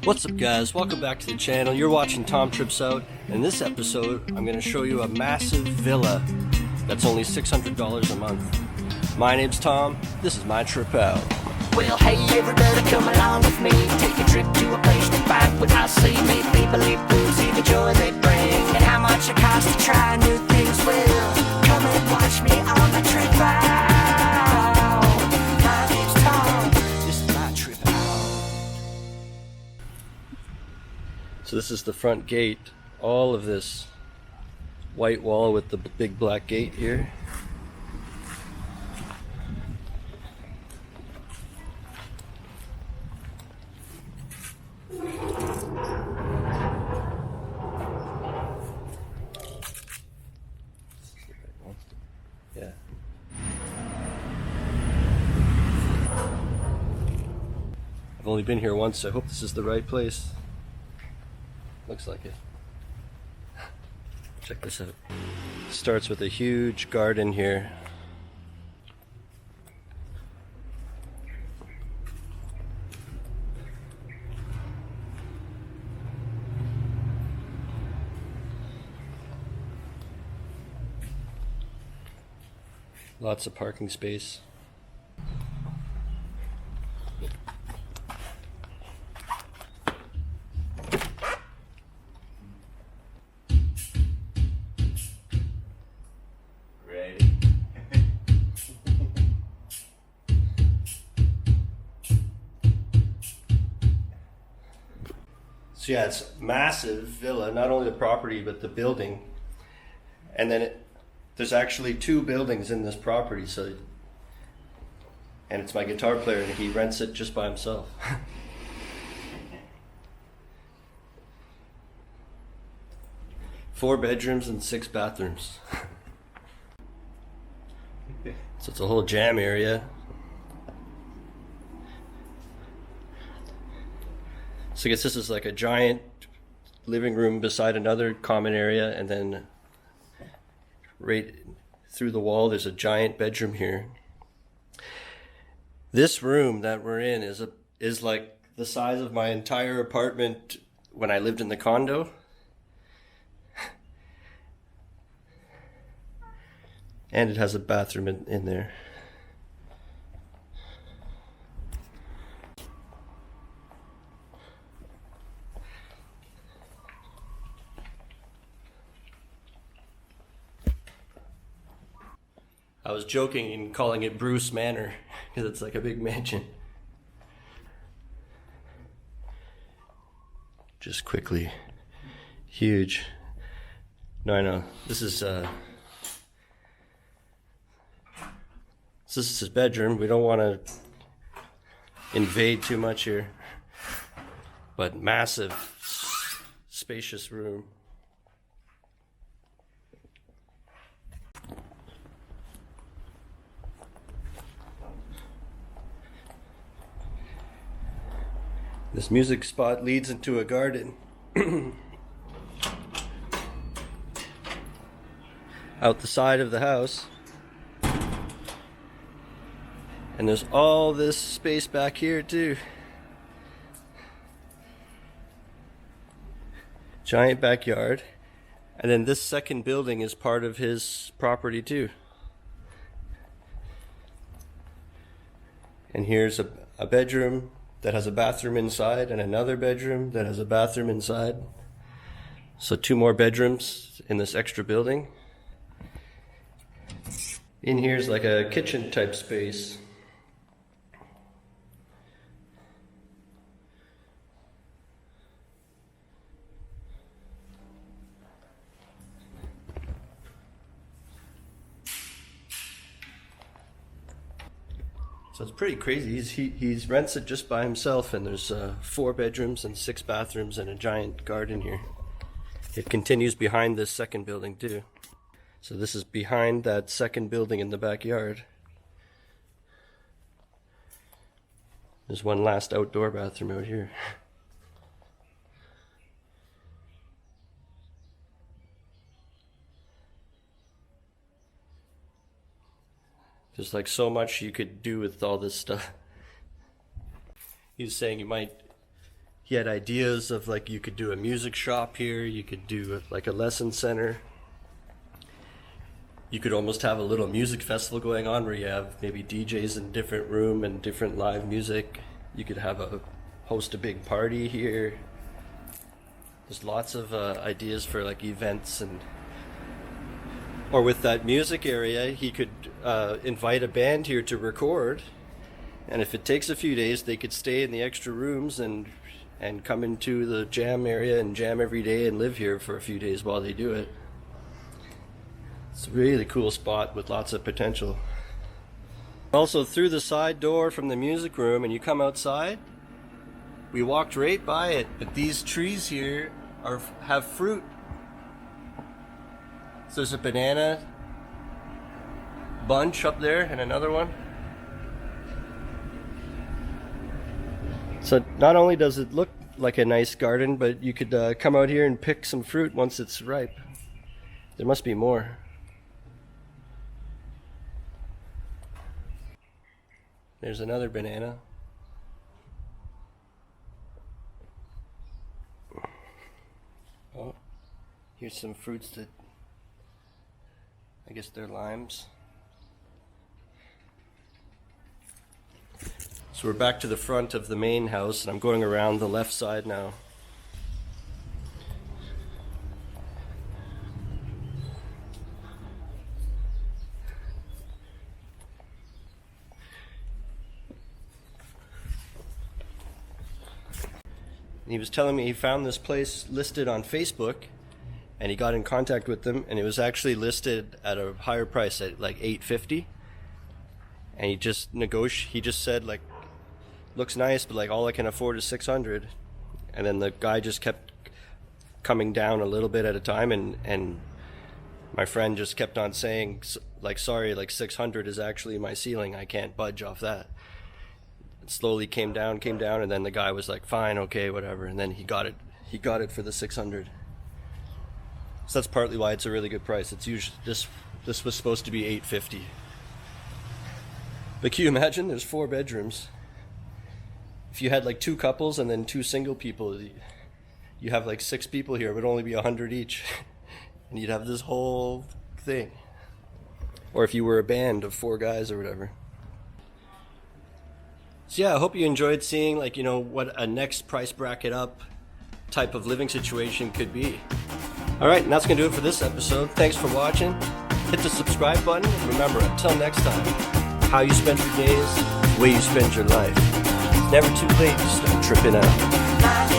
What's up guys, welcome back to the channel. You're watching Tom Trips Out. In this episode, I'm going to show you a massive villa that's only $600 a month. My name's Tom, this is my trip out. Well, hey everybody, come along with me. Take a trip to a place to find without see. Meet people, eat food, see the joy they bring, and how much it costs to try new things. Well, come and watch me on my trip out. My name's Tom, this is my trip out. So this is the front gate. All of this white wall with the big black gate here. Yeah. I've only been here once, so I hope this is the right place. Looks like it. Check this out. Starts with a huge garden here. Lots of parking space. Ready? So yeah, it's a massive villa, not only the property but the building. And then there's actually two buildings in this property, and it's my guitar player and he rents it just by himself. 4 bedrooms and 6 bathrooms. So it's a whole jam area. So I guess this is like a giant living room beside another common area, and then right through the wall there's a giant bedroom here. This room that we're in is like the size of my entire apartment when I lived in the condo. And it has a bathroom in there. I was joking in calling it Bruce Manor because it's like a big mansion. Just quickly, huge. No, I know. This is his bedroom. We don't want to invade too much here, but massive, spacious room. This music spot leads into a garden. Out the side of the house. And there's all this space back here too. Giant backyard. And then this second building is part of his property too. And here's a bedroom that has a bathroom inside, and another bedroom that has a bathroom inside. So 2 more bedrooms in this extra building. In here's like a kitchen type space. So it's pretty crazy. He rents it just by himself, and there's 4 bedrooms and 6 bathrooms and a giant garden here. It continues behind this second building too. So this is behind that second building in the backyard. There's one last outdoor bathroom out here. There's like so much you could do with all this stuff. He's saying you might he had ideas of like you could do a music shop here, you could do like a lesson center. You could almost have a little music festival going on where you have maybe DJs in different room and different live music. You could host a big party here. There's lots of ideas for like events, or with that music area, he could invite a band here to record. And if it takes a few days, they could stay in the extra rooms and come into the jam area and jam every day and live here for a few days while they do it. It's a really cool spot with lots of potential. Also, through the side door from the music room, and you come outside, we walked right by it, but these trees here have fruit. So there's a banana bunch up there and another one. So not only does it look like a nice garden, but you could come out here and pick some fruit once it's ripe. There must be more. There's another banana. Oh, here's some fruits that I guess they're limes. So we're back to the front of the main house, and I'm going around the left side now. He was telling me he found this place listed on Facebook, and he got in contact with them, and it was actually listed at a higher price at like $850. And he just he just said like, looks nice, but like all I can afford is $600. And then the guy just kept coming down a little bit at a time, and my friend just kept on saying like, sorry, like 600 is actually my ceiling. I can't budge off that. It slowly came down, and then the guy was like, fine, okay, whatever. And then he got it for the 600. So that's partly why it's a really good price. It's usually this was supposed to be $850. But can you imagine? There's 4 bedrooms. If you had like 2 couples and then 2 single people, you have like 6 people here. It would only be 100 each, and you'd have this whole thing. Or if you were a band of 4 guys or whatever. So yeah, I hope you enjoyed seeing like, what a next price bracket up type of living situation could be. Alright, and that's going to do it for this episode. Thanks for watching. Hit the subscribe button. Remember, until next time, how you spend your days, the way you spend your life. It's never too late to start tripping out.